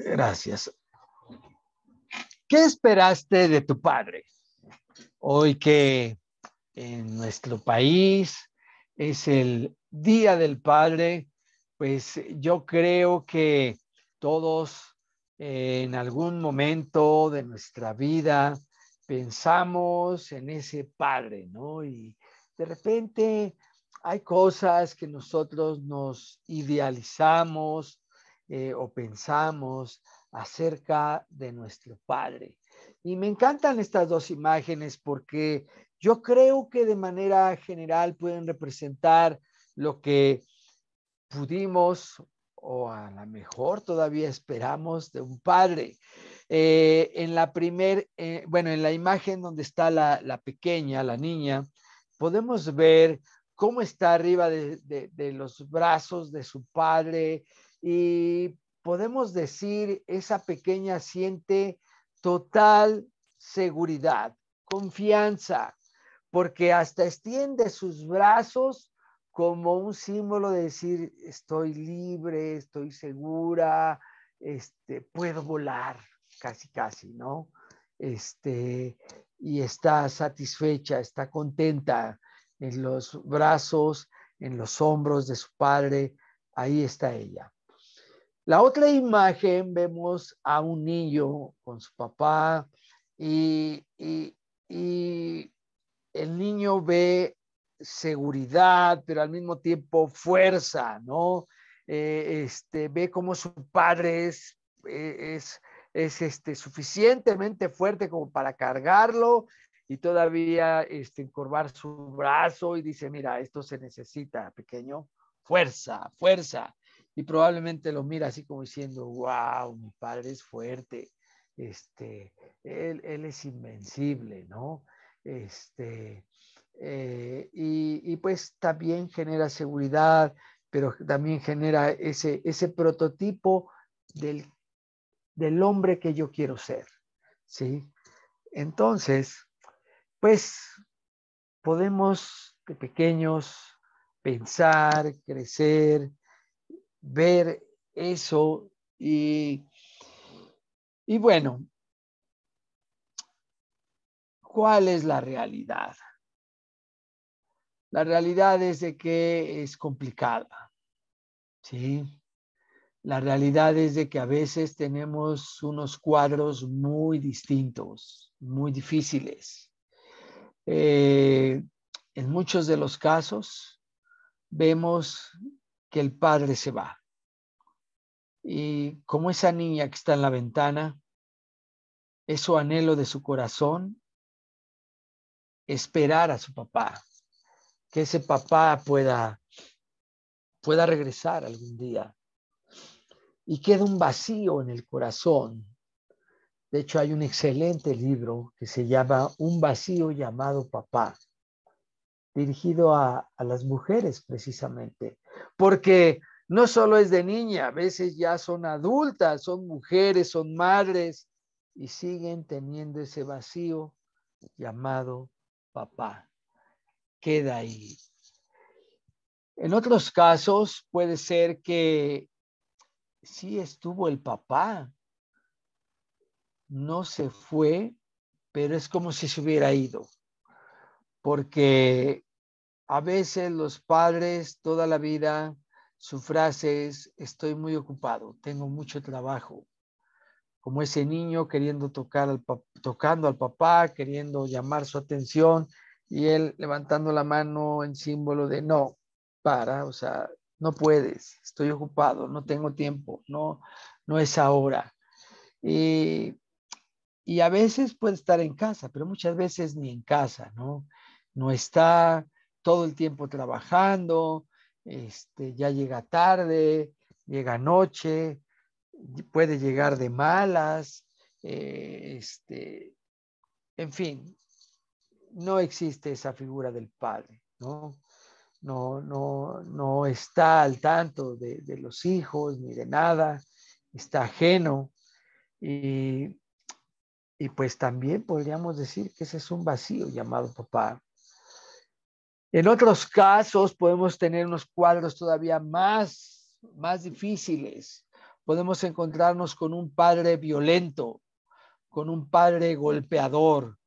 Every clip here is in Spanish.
Gracias. ¿Qué esperaste de tu padre? Hoy que en nuestro país es el Día del Padre, pues yo creo que todos en algún momento de nuestra vida pensamos en ese padre, ¿no? Y de repente hay cosas que nosotros nos idealizamos o pensamos acerca de nuestro padre. Y me encantan estas dos imágenes porque yo creo que de manera general pueden representar lo que pudimos o a lo mejor todavía esperamos de un padre. En la imagen donde está la pequeña, la niña, podemos ver cómo está arriba de los brazos de su padre y podemos decir, esa pequeña siente total seguridad, confianza, porque hasta extiende sus brazos como un símbolo de decir, estoy libre, estoy segura, puedo volar, casi, ¿no? Y está satisfecha, está contenta en los brazos, en los hombros de su padre, ahí está ella. La otra imagen vemos a un niño con su papá y el niño ve seguridad, pero al mismo tiempo fuerza, ¿no? Ve cómo su padre es suficientemente fuerte como para cargarlo y todavía encorvar su brazo y dice, mira, esto se necesita, pequeño, fuerza, fuerza. Y probablemente lo mira así como diciendo, wow, mi padre es fuerte, él es invencible, ¿no? Y pues también genera seguridad, pero también genera ese prototipo del hombre que yo quiero ser, ¿sí? Entonces, pues podemos de pequeños pensar, crecer, ver eso y bueno, ¿cuál es la realidad? La realidad es de que es complicada, ¿sí? La realidad es de que a veces tenemos unos cuadros muy distintos, muy difíciles. En muchos de los casos vemos que el padre se va. Y como esa niña que está en la ventana, es su anhelo de su corazón esperar a su papá, que ese papá pueda regresar algún día. Y queda un vacío en el corazón. De hecho, hay un excelente libro que se llama Un vacío llamado papá, dirigido a las mujeres precisamente, porque no solo es de niña, a veces ya son adultas, son mujeres, son madres y siguen teniendo ese vacío llamado papá. Queda ahí. En otros casos puede ser que sí estuvo el papá, no se fue, pero es como si se hubiera ido, porque a veces los padres toda la vida, su frase es, estoy muy ocupado, tengo mucho trabajo, como ese niño queriendo tocando al papá, queriendo llamar su atención y él levantando la mano en símbolo de no, o sea, no puedes, estoy ocupado, no tengo tiempo, no es ahora. Y y a veces puede estar en casa, pero muchas veces ni en casa, ¿no? No está todo el tiempo trabajando, ya llega tarde, llega noche, puede llegar de malas, en fin, no existe esa figura del padre, ¿no? No está al tanto de los hijos ni de nada, está ajeno y y pues también podríamos decir que ese es un vacío llamado papá. En otros casos podemos tener unos cuadros todavía más difíciles, podemos encontrarnos con un padre violento, con un padre golpeador,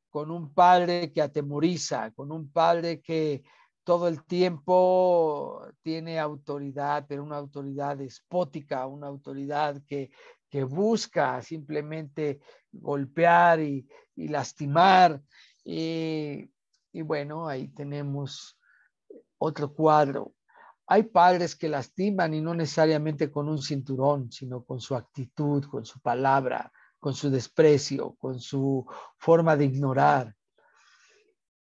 con un padre que atemoriza, con un padre que todo el tiempo tiene autoridad, pero una autoridad despótica, una autoridad que busca simplemente golpear y lastimar. Y bueno, ahí tenemos otro cuadro. Hay padres que lastiman y no necesariamente con un cinturón, sino con su actitud, con su palabra, con su desprecio, con su forma de ignorar.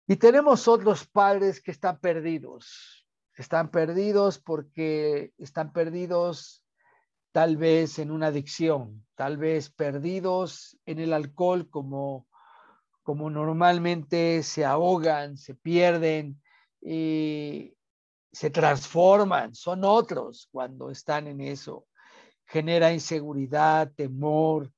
Y tenemos otros padres que están perdidos porque están perdidos tal vez en una adicción, tal vez perdidos en el alcohol como normalmente se ahogan, se pierden y se transforman, son otros cuando están en eso. Genera inseguridad, temor,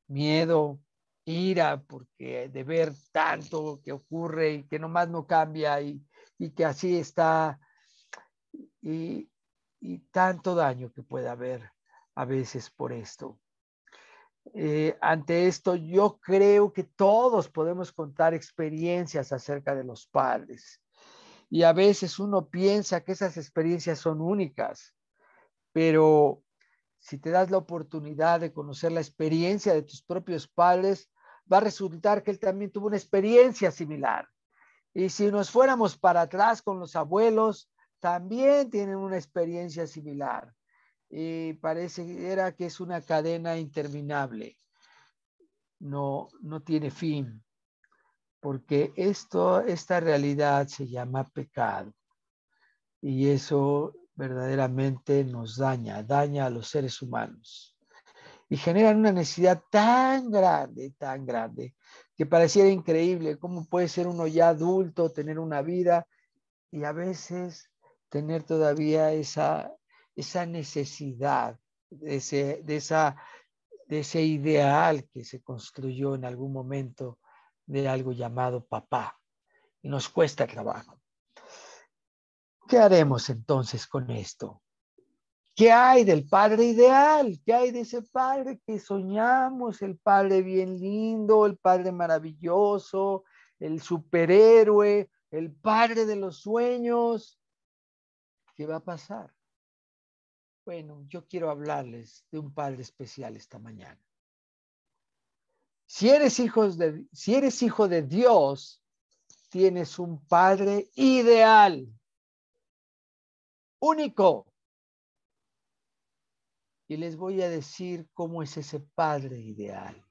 miedo, ira, porque de ver tanto que ocurre y que nomás no cambia y que así está y, y tanto daño que puede haber a veces por esto. Ante esto, yo creo que todos podemos contar experiencias acerca de los padres. Y a veces uno piensa que esas experiencias son únicas, pero si te das la oportunidad de conocer la experiencia de tus propios padres, va a resultar que él también tuvo una experiencia similar. Y si nos fuéramos para atrás con los abuelos, también tienen una experiencia similar. Y pareciera que es una cadena interminable. No tiene fin, porque esta realidad se llama pecado. Y eso verdaderamente nos daña a los seres humanos. Y generan una necesidad tan grande, que pareciera increíble. ¿Cómo puede ser uno ya adulto, tener una vida y a veces tener todavía esa necesidad, de ese ideal que se construyó en algún momento de algo llamado papá? Y nos cuesta trabajo. ¿Qué haremos entonces con esto? ¿Qué hay del padre ideal? ¿Qué hay de ese padre que soñamos? El padre bien lindo, el padre maravilloso, el superhéroe, el padre de los sueños. ¿Qué va a pasar? Bueno, yo quiero hablarles de un padre especial esta mañana. Si eres hijo de Dios, tienes un padre ideal, único. Y les voy a decir cómo es ese padre ideal.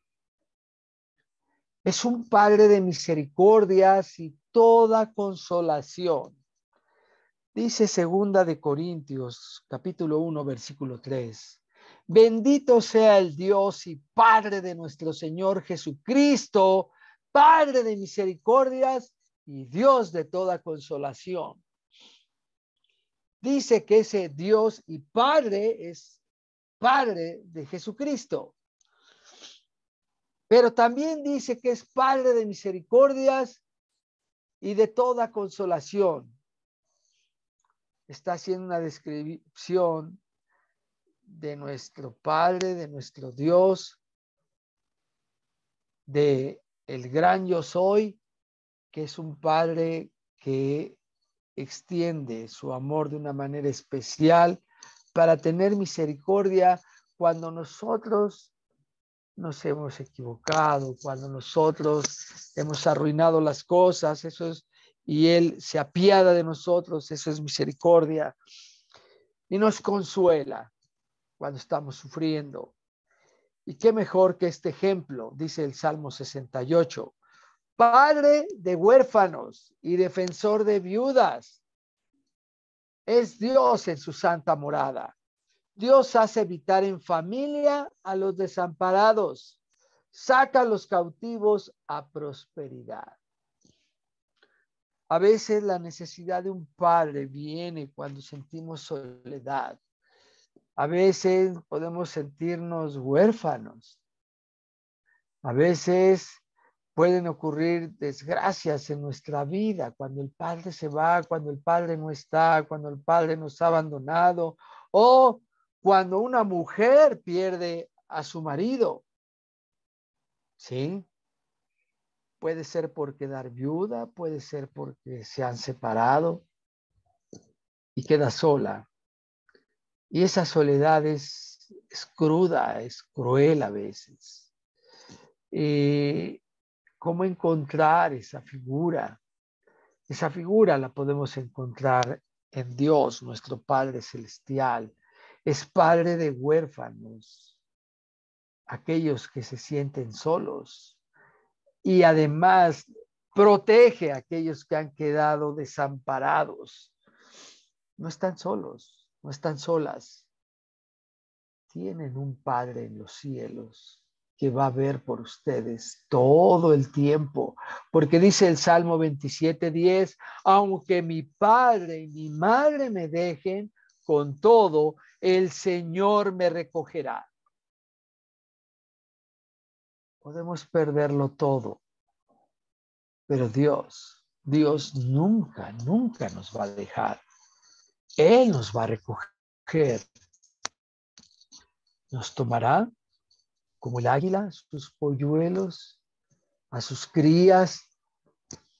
Es un padre de misericordias y toda consolación. Dice 2 de Corintios, capítulo 1, versículo 3. Bendito sea el Dios y Padre de nuestro Señor Jesucristo, Padre de misericordias y Dios de toda consolación. Dice que ese Dios y Padre es Padre de Jesucristo. Pero también dice que es Padre de misericordias y de toda consolación. Está haciendo una descripción de nuestro Padre, de nuestro Dios, de el gran yo soy, que es un Padre que extiende su amor de una manera especial para tener misericordia cuando nosotros nos hemos equivocado, cuando nosotros hemos arruinado las cosas, eso es, y Él se apiada de nosotros, eso es misericordia, y nos consuela cuando estamos sufriendo. Y qué mejor que este ejemplo, dice el Salmo 68, Padre de huérfanos y defensor de viudas, es Dios en su santa morada. Dios hace habitar en familia a los desamparados, saca a los cautivos a prosperidad. A veces la necesidad de un padre viene cuando sentimos soledad. A veces podemos sentirnos huérfanos. A veces pueden ocurrir desgracias en nuestra vida cuando el padre se va, cuando el padre no está, cuando el padre nos ha abandonado o cuando una mujer pierde a su marido, ¿sí? Puede ser por quedar viuda, puede ser porque se han separado y queda sola. Y esa soledad es cruda, es cruel a veces. ¿Cómo encontrar esa figura? Esa figura la podemos encontrar en Dios, nuestro Padre Celestial. Es Padre de huérfanos, aquellos que se sienten solos. Y además protege a aquellos que han quedado desamparados. No están solos, no están solas. Tienen un Padre en los cielos que va a ver por ustedes todo el tiempo, porque dice el Salmo 27:10, aunque mi padre y mi madre me dejen, con todo el Señor me recogerá. Podemos perderlo todo, pero Dios nunca, nunca nos va a dejar. Él nos va a recoger, nos tomará como el águila, sus polluelos, a sus crías,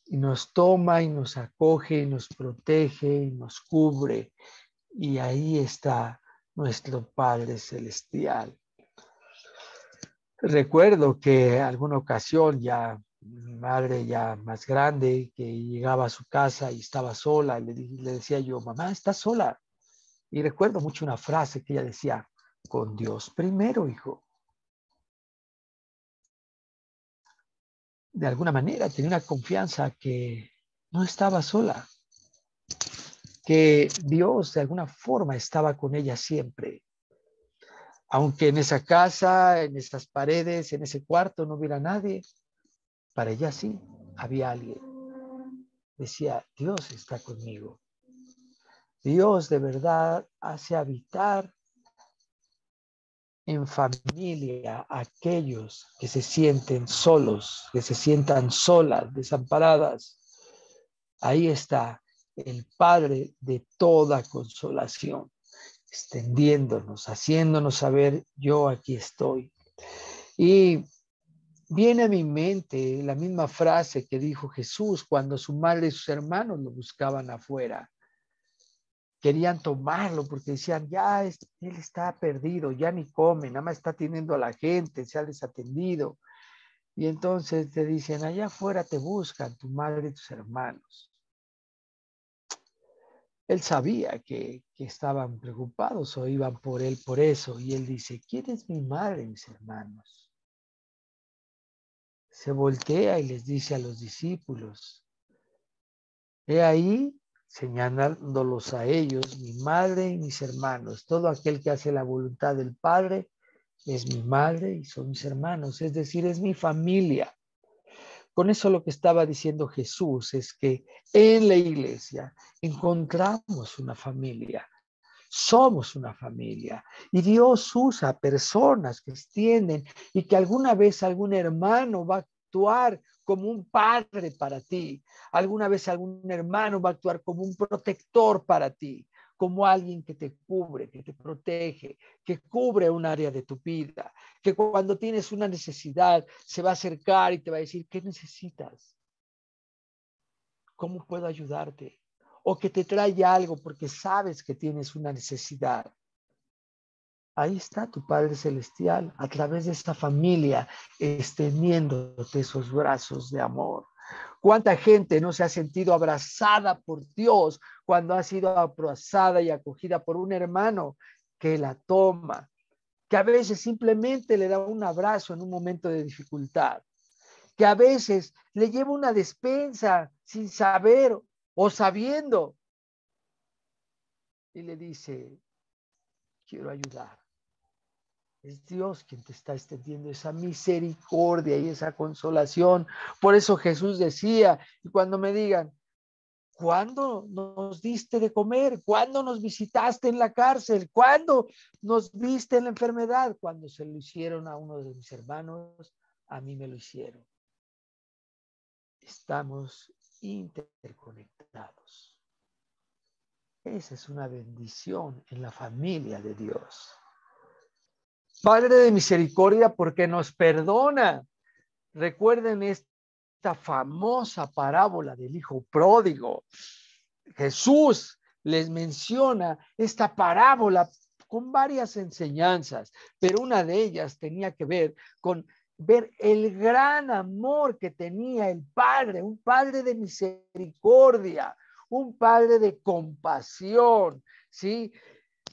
y nos toma y nos acoge y nos protege y nos cubre. Y ahí está nuestro Padre Celestial. Recuerdo que alguna ocasión ya mi madre ya más grande, que llegaba a su casa y estaba sola, le decía yo, mamá, ¿estás sola? Y recuerdo mucho una frase que ella decía, con Dios primero, hijo. De alguna manera tenía una confianza que no estaba sola, que Dios de alguna forma estaba con ella siempre. Aunque en esa casa, en esas paredes, en ese cuarto no hubiera nadie, para ella sí, había alguien. Decía, Dios está conmigo. Dios de verdad hace habitar en familia a aquellos que se sienten solos, que se sientan solas, desamparadas. Ahí está el Padre de toda consolación, extendiéndonos, haciéndonos saber, yo aquí estoy. Y viene a mi mente la misma frase que dijo Jesús cuando su madre y sus hermanos lo buscaban afuera. Querían tomarlo porque decían, ya él está perdido, ya ni come, nada más está atendiendo a la gente, se ha desatendido. Y entonces te dicen, allá afuera te buscan tu madre y tus hermanos. Él sabía que estaban preocupados o iban por él por eso. Y él dice, ¿quién es mi madre y mis hermanos? Se voltea y les dice a los discípulos, he ahí, señalándolos a ellos, mi madre y mis hermanos. Todo aquel que hace la voluntad del Padre es mi madre y son mis hermanos, es decir, es mi familia. Con eso lo que estaba diciendo Jesús es que en la iglesia encontramos una familia. Somos una familia y Dios usa personas que extienden y que alguna vez algún hermano va a actuar como un padre para ti. Alguna vez algún hermano va a actuar como un protector para ti, como alguien que te cubre, que te protege, que cubre un área de tu vida, que cuando tienes una necesidad se va a acercar y te va a decir, ¿qué necesitas? ¿Cómo puedo ayudarte? O que te trae algo porque sabes que tienes una necesidad. Ahí está tu Padre Celestial a través de esta familia extendiéndote esos brazos de amor. ¿Cuánta gente no se ha sentido abrazada por Dios cuando ha sido abrazada y acogida por un hermano que la toma, que a veces simplemente le da un abrazo en un momento de dificultad, que a veces le lleva una despensa sin saber o sabiendo y le dice, quiero ayudar? Es Dios quien te está extendiendo esa misericordia y esa consolación. Por eso Jesús decía, y cuando me digan, ¿cuándo nos diste de comer? ¿Cuándo nos visitaste en la cárcel? ¿Cuándo nos viste en la enfermedad? Cuando se lo hicieron a uno de mis hermanos, a mí me lo hicieron. Estamos interconectados. Esa es una bendición en la familia de Dios. Padre de misericordia porque nos perdona. Recuerden esta famosa parábola del hijo pródigo. Jesús les menciona esta parábola con varias enseñanzas, pero una de ellas tenía que ver con ver el gran amor que tenía el Padre, un Padre de misericordia, un Padre de compasión, ¿sí?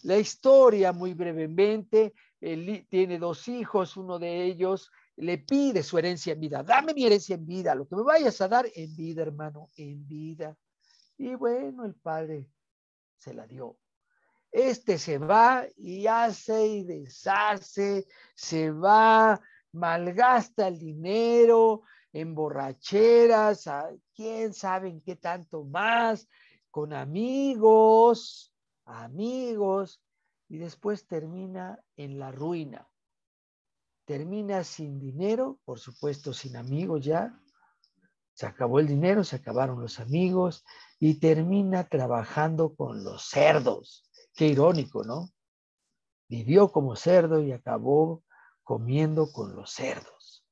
La historia, muy brevemente, él tiene 2 hijos, uno de ellos le pide su herencia en vida. Dame mi herencia en vida, lo que me vayas a dar en vida, hermano, en vida. Y bueno, el padre se la dio. Este se va y hace y deshace, se va, malgasta el dinero en borracheras, quién sabe en qué tanto más, con amigos, y después termina en la ruina. Termina sin dinero, por supuesto sin amigos ya, se acabó el dinero, se acabaron los amigos y termina trabajando con los cerdos. Qué irónico, ¿no? Vivió como cerdo y acabó comiendo con los cerdos.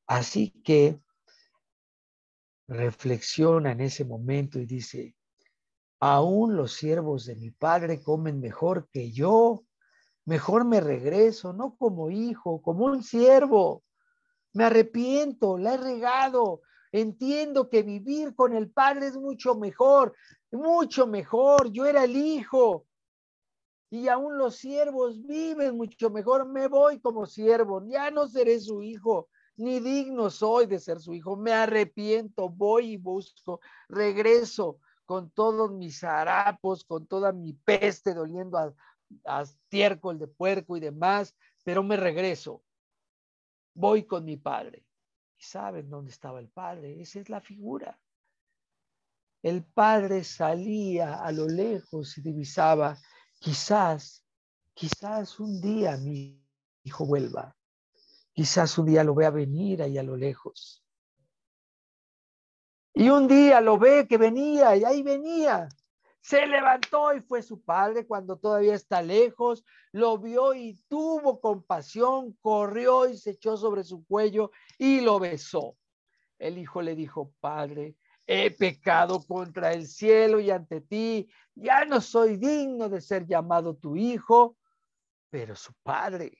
Así que reflexiona en ese momento y dice, aún los siervos de mi padre comen mejor que yo, mejor me regreso, no como hijo, como un siervo. Me arrepiento, la he regado. Entiendo que vivir con el Padre es mucho mejor, mucho mejor. Yo era el hijo y aún los siervos viven mucho mejor. Me voy como siervo, ya no seré su hijo, ni digno soy de ser su hijo. Me arrepiento, voy y busco, regreso con todos mis harapos, con toda mi peste doliendo a estiércol de puerco y demás, pero me regreso. Voy con mi padre. ¿Y saben dónde estaba el padre? Esa es la figura. El padre salía a lo lejos y divisaba, quizás un día mi hijo vuelva. Quizás un día lo vea venir ahí a lo lejos. Y un día lo ve que venía y ahí venía. Se levantó y fue su padre cuando todavía está lejos, lo vio y tuvo compasión, corrió y se echó sobre su cuello y lo besó. El hijo le dijo, padre, he pecado contra el cielo y ante ti, ya no soy digno de ser llamado tu hijo. Pero su padre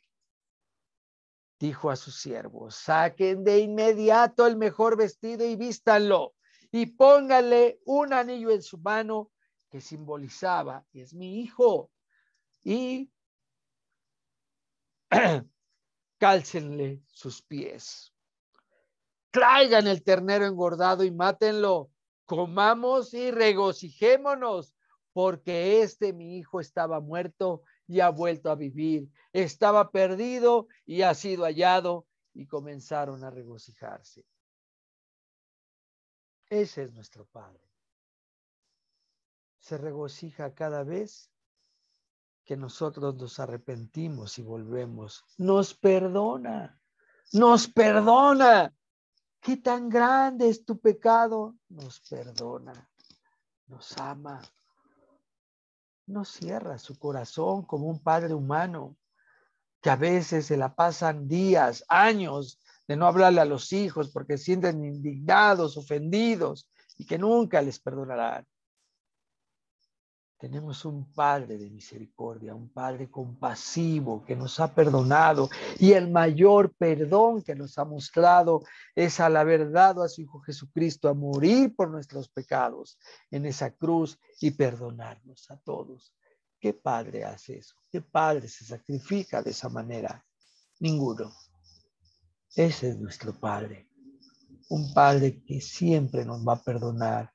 dijo a sus siervos, saquen de inmediato el mejor vestido y vístanlo y pónganle un anillo en su mano que simbolizaba, es mi hijo, y cálcenle sus pies. Traigan el ternero engordado y mátenlo. Comamos y regocijémonos, porque mi hijo estaba muerto y ha vuelto a vivir. Estaba perdido y ha sido hallado, y comenzaron a regocijarse. Ese es nuestro Padre. Se regocija cada vez que nosotros nos arrepentimos y volvemos. Nos perdona, nos perdona. ¿Qué tan grande es tu pecado? Nos perdona, nos ama, no cierra su corazón como un padre humano que a veces se la pasan días, años de no hablarle a los hijos porque se sienten indignados, ofendidos y que nunca les perdonarán. Tenemos un Padre de misericordia, un Padre compasivo que nos ha perdonado, y el mayor perdón que nos ha mostrado es al haber dado a su Hijo Jesucristo a morir por nuestros pecados en esa cruz y perdonarnos a todos. ¿Qué padre hace eso? ¿Qué padre se sacrifica de esa manera? Ninguno. Ese es nuestro Padre, un Padre que siempre nos va a perdonar,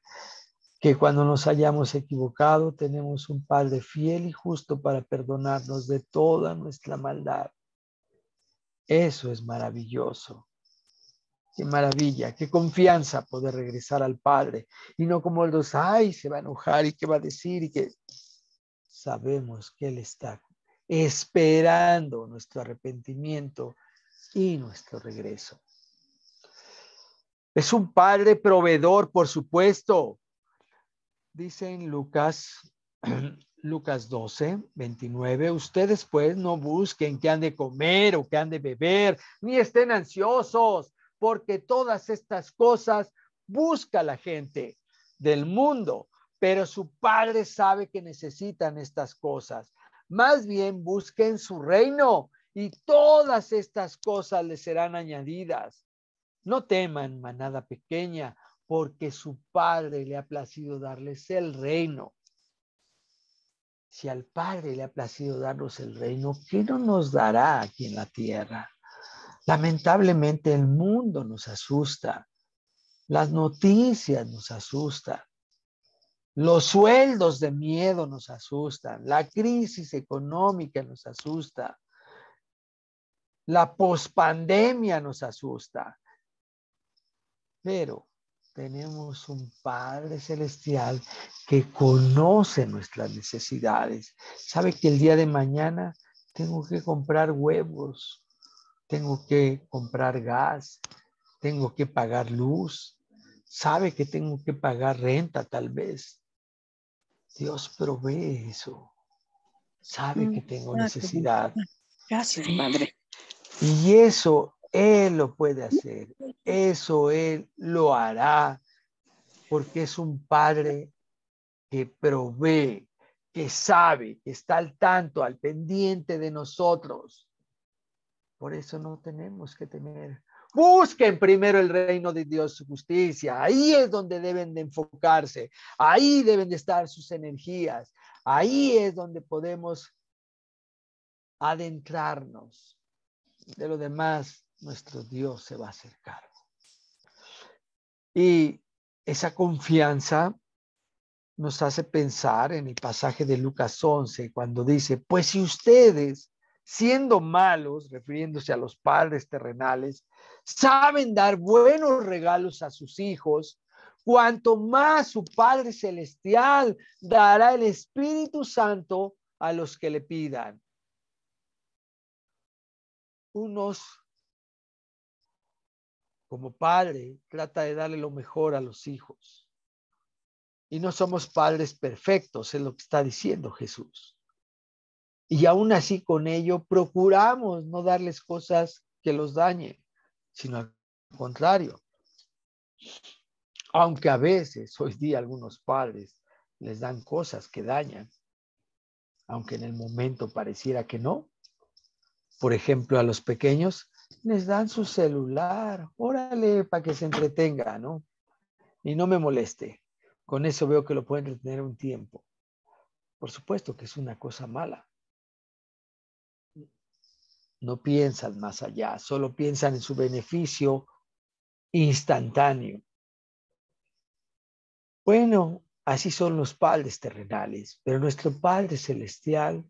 que cuando nos hayamos equivocado tenemos un Padre fiel y justo para perdonarnos de toda nuestra maldad. Eso es maravilloso. Qué maravilla, qué confianza poder regresar al Padre y no como los, ay, se va a enojar y qué va a decir, y que sabemos que Él está esperando nuestro arrepentimiento y nuestro regreso. Es un Padre proveedor, por supuesto. Dice en Lucas Lucas 12, 29. Ustedes pues no busquen qué han de comer o qué han de beber, ni estén ansiosos, porque todas estas cosas busca la gente del mundo, pero su Padre sabe que necesitan estas cosas. Más bien busquen su reino y todas estas cosas les serán añadidas. No teman, manada pequeña, porque su Padre le ha placido darles el reino. Si al Padre le ha placido darnos el reino, ¿qué no nos dará aquí en la tierra? Lamentablemente el mundo nos asusta, las noticias nos asustan, los sueldos de miedo nos asustan, la crisis económica nos asusta, la pospandemia nos asusta, pero tenemos un Padre Celestial que conoce nuestras necesidades. Sabe que el día de mañana tengo que comprar huevos, tengo que comprar gas, tengo que pagar luz. Sabe que tengo que pagar renta tal vez. Dios provee eso. Sabe que tengo necesidad. Gracias, Padre. Y eso Él lo puede hacer. Eso Él lo hará porque es un Padre que provee, que sabe, que está al tanto, al pendiente de nosotros. Por eso no tenemos que temer. Busquen primero el reino de Dios, su justicia. Ahí es donde deben de enfocarse. Ahí deben de estar sus energías. Ahí es donde podemos adentrarnos. De lo demás, nuestro Dios se va a hacer cargo. Y esa confianza nos hace pensar en el pasaje de Lucas 11, cuando dice, pues si ustedes, siendo malos, refiriéndose a los padres terrenales, saben dar buenos regalos a sus hijos, cuanto más su Padre Celestial dará el Espíritu Santo a los que le pidan. Unos, como padre, trata de darle lo mejor a los hijos. Y no somos padres perfectos, es lo que está diciendo Jesús. Y aún así con ello procuramos no darles cosas que los dañen, sino al contrario. Aunque a veces hoy día algunos padres les dan cosas que dañan, aunque en el momento pareciera que no. Por ejemplo, a los pequeños les dan su celular, órale, para que se entretenga, ¿no? Y no me moleste. Con eso veo que lo pueden retener un tiempo. Por supuesto que es una cosa mala. No piensan más allá, solo piensan en su beneficio instantáneo. Bueno, así son los padres terrenales, pero nuestro Padre Celestial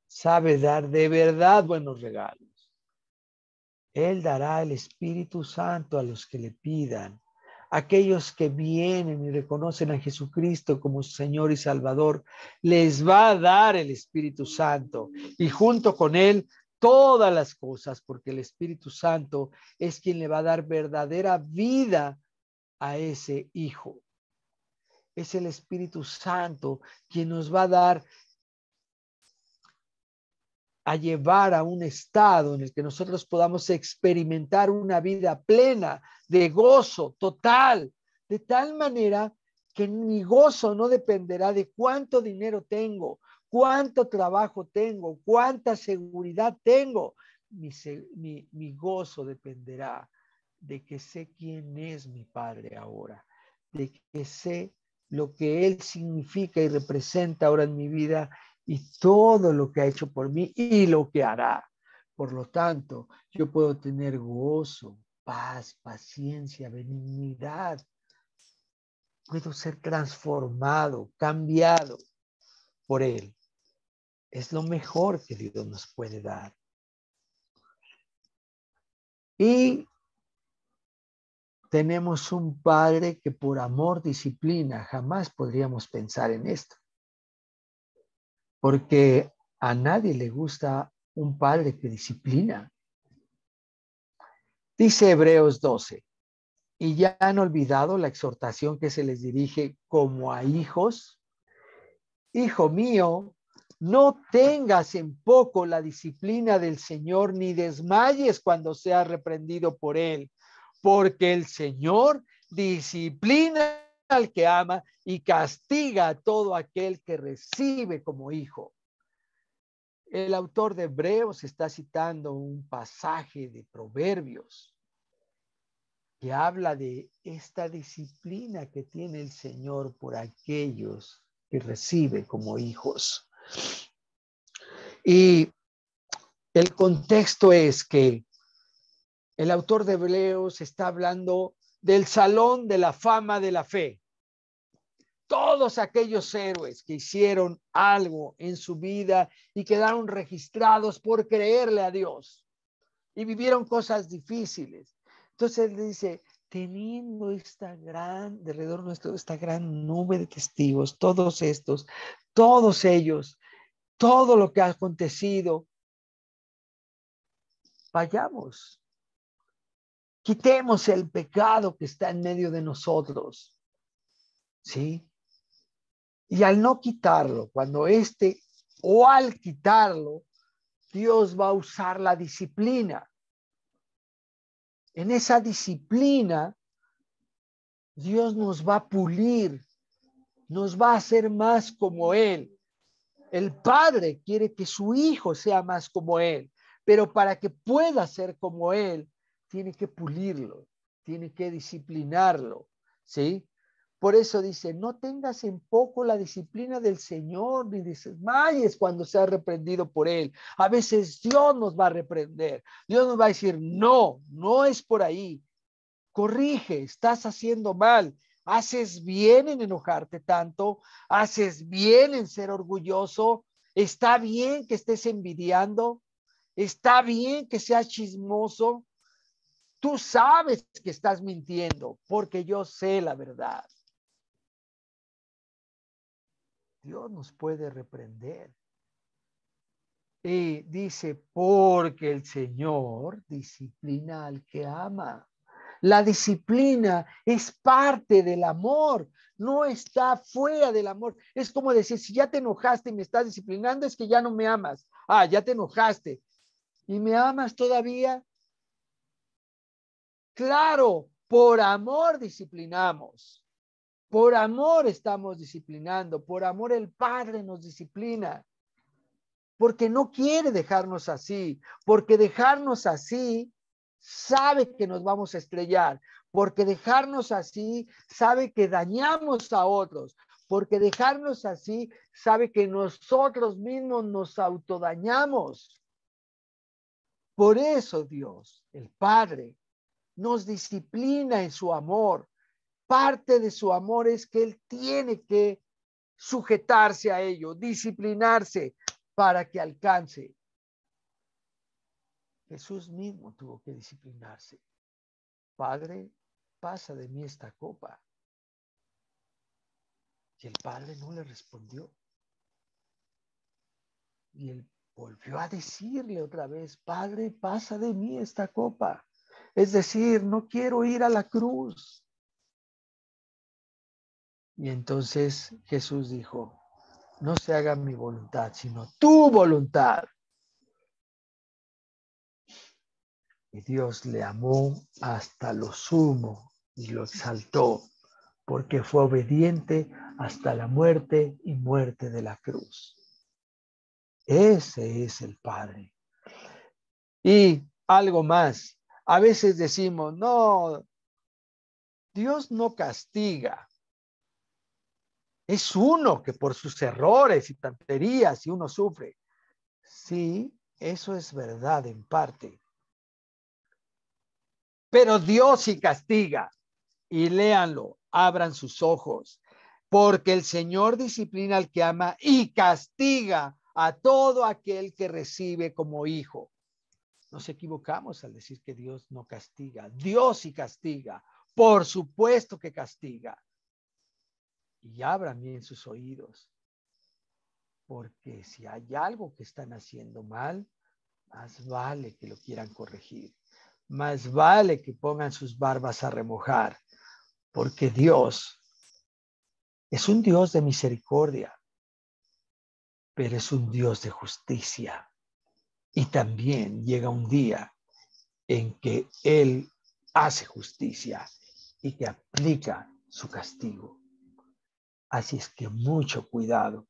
sabe dar de verdad buenos regalos. Él dará el Espíritu Santo a los que le pidan. Aquellos que vienen y reconocen a Jesucristo como Señor y Salvador, les va a dar el Espíritu Santo y junto con Él todas las cosas, porque el Espíritu Santo es quien le va a dar verdadera vida a ese hijo. Es el Espíritu Santo quien nos va a dar a llevar a un estado en el que nosotros podamos experimentar una vida plena de gozo total, de tal manera que mi gozo no dependerá de cuánto dinero tengo, cuánto trabajo tengo, cuánta seguridad tengo. Mi gozo dependerá de que sé quién es mi Padre ahora, de que sé lo que Él significa y representa ahora en mi vida y todo lo que ha hecho por mí y lo que hará. Por lo tanto, yo puedo tener gozo, paz, paciencia, benignidad. Puedo ser transformado, cambiado por Él. Es lo mejor que Dios nos puede dar. Y tenemos un Padre que por amor disciplina. Jamás podríamos pensar en esto. Porque a nadie le gusta un padre que disciplina. Dice Hebreos 12, y ya han olvidado la exhortación que se les dirige como a hijos. hijo mío, no tengas en poco la disciplina del Señor, ni desmayes cuando seas reprendido por él, porque el Señor disciplina al que ama y castiga a todo aquel que recibe como hijo. El autor de Hebreos está citando un pasaje de Proverbios que habla de esta disciplina que tiene el Señor por aquellos que recibe como hijos. Y el contexto es que el autor de Hebreos está hablando del salón de la fama de la fe. Todos aquellos héroes que hicieron algo en su vida y quedaron registrados por creerle a Dios y vivieron cosas difíciles. Entonces él dice, teniendo esta gran, de alrededor nuestro, esta gran nube de testigos, todos estos, todos ellos, todo lo que ha acontecido, vayamos, quitemos el pecado que está en medio de nosotros, ¿sí? Y al no quitarlo, o al quitarlo, Dios va a usar la disciplina. En esa disciplina, Dios nos va a pulir, nos va a hacer más como Él. El Padre quiere que su Hijo sea más como Él, pero para que pueda ser como Él, tiene que pulirlo, tiene que disciplinarlo, ¿sí? Por eso dice, no tengas en poco la disciplina del Señor, ni desmayes cuando seas reprendido por Él. A veces Dios nos va a reprender, Dios nos va a decir, no, no es por ahí. Corrige, estás haciendo mal, haces bien en enojarte tanto, haces bien en ser orgulloso, está bien que estés envidiando, está bien que seas chismoso, tú sabes que estás mintiendo porque yo sé la verdad. Dios nos puede reprender. Y dice, porque el Señor disciplina al que ama. La disciplina es parte del amor, no está fuera del amor. Es como decir, si ya te enojaste y me estás disciplinando, es que ya no me amas. Ah, ya te enojaste. ¿Y me amas todavía? Claro, por amor disciplinamos. Por amor estamos disciplinando. Por amor el Padre nos disciplina. Porque no quiere dejarnos así. Porque dejarnos así sabe que nos vamos a estrellar, porque dejarnos así sabe que dañamos a otros, porque dejarnos así sabe que nosotros mismos nos autodañamos. Por eso Dios, el Padre, nos disciplina en su amor. Parte de su amor es que Él tiene que sujetarse a ello, disciplinarse para que alcance. Jesús mismo tuvo que disciplinarse. Padre, pasa de mí esta copa. Y el Padre no le respondió. Y él volvió a decirle otra vez, Padre, pasa de mí esta copa. Es decir, no quiero ir a la cruz. Y entonces Jesús dijo, no se haga mi voluntad, sino tu voluntad. Y Dios le amó hasta lo sumo y lo exaltó, porque fue obediente hasta la muerte y muerte de la cruz. Ese es el Padre. Y algo más. A veces decimos, no, Dios no castiga. Es uno que por sus errores y tonterías y uno sufre. Sí, eso es verdad en parte. Pero Dios sí castiga. Y léanlo, abran sus ojos. Porque el Señor disciplina al que ama y castiga a todo aquel que recibe como hijo. Nos equivocamos al decir que Dios no castiga. Dios sí castiga. Por supuesto que castiga. Y abran bien sus oídos. Porque si hay algo que están haciendo mal, más vale que lo quieran corregir. Más vale que pongan sus barbas a remojar. Porque Dios es un Dios de misericordia. pero es un Dios de justicia. Y también llega un día en que Él hace justicia y que aplica su castigo. Así es que mucho cuidado.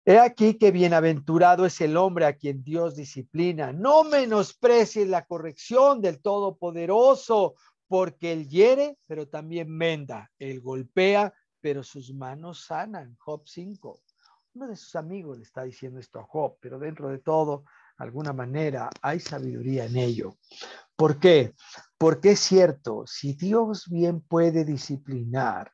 He aquí que bienaventurado es el hombre a quien Dios disciplina. No menosprecies la corrección del Todopoderoso, porque Él hiere, pero también menda. Él golpea, pero sus manos sanan. Job 5. Uno de sus amigos le está diciendo esto a Job, pero dentro de todo, de alguna manera, hay sabiduría en ello. ¿Por qué? Porque es cierto, si Dios bien puede disciplinar,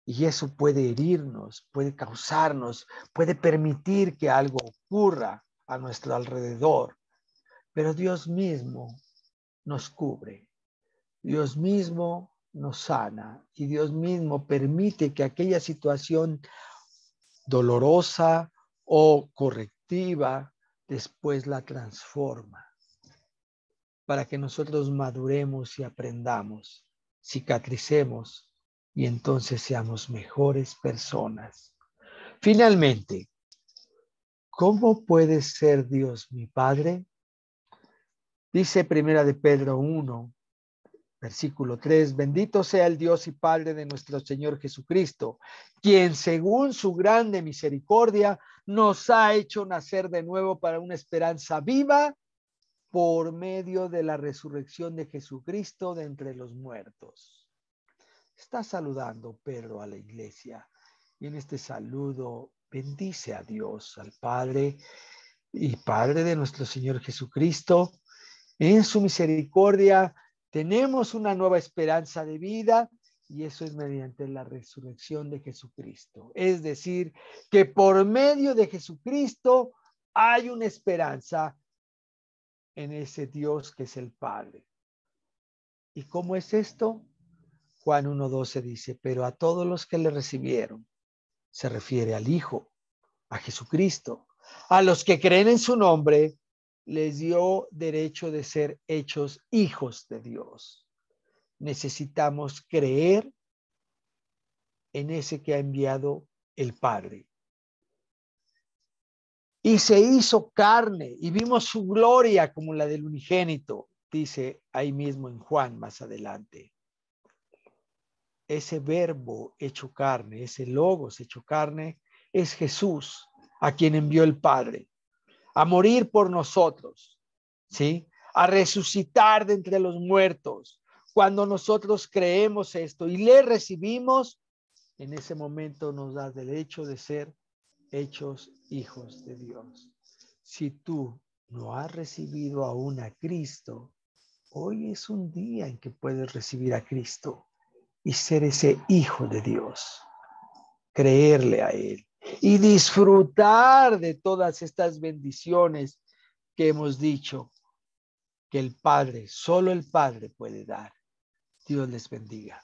y eso puede herirnos, puede causarnos, puede permitir que algo ocurra a nuestro alrededor, pero Dios mismo nos cubre, Dios mismo nos sana y Dios mismo permite que aquella situación dolorosa o correctiva después la transforma para que nosotros maduremos y aprendamos, cicatricemos y entonces seamos mejores personas. Finalmente, ¿cómo puede ser Dios mi Padre? Dice Primera de Pedro 1, versículo 3, bendito sea el Dios y Padre de nuestro Señor Jesucristo, quien según su grande misericordia nos ha hecho nacer de nuevo para una esperanza viva por medio de la resurrección de Jesucristo de entre los muertos. Está saludando Pedro a la iglesia y en este saludo bendice a Dios, al Padre y Padre de nuestro Señor Jesucristo. En su misericordia tenemos una nueva esperanza de vida y eso es mediante la resurrección de Jesucristo. Es decir, que por medio de Jesucristo hay una esperanza en ese Dios que es el Padre. ¿Y cómo es esto? Juan 1:12 dice, pero a todos los que le recibieron, se refiere al Hijo, a Jesucristo, a los que creen en su nombre, les dio derecho de ser hechos hijos de Dios. Necesitamos creer en ese que ha enviado el Padre. Y se hizo carne y vimos su gloria como la del unigénito, dice ahí mismo en Juan más adelante. Ese verbo hecho carne, ese logos hecho carne, es Jesús, a quien envió el Padre, a morir por nosotros, ¿sí? A resucitar de entre los muertos. Cuando nosotros creemos esto y le recibimos, en ese momento nos da derecho de ser hechos hijos de Dios. Si tú no has recibido aún a Cristo, hoy es un día en que puedes recibir a Cristo y ser ese hijo de Dios, creerle a Él y disfrutar de todas estas bendiciones que hemos dicho que el Padre, solo el Padre puede dar. Dios les bendiga.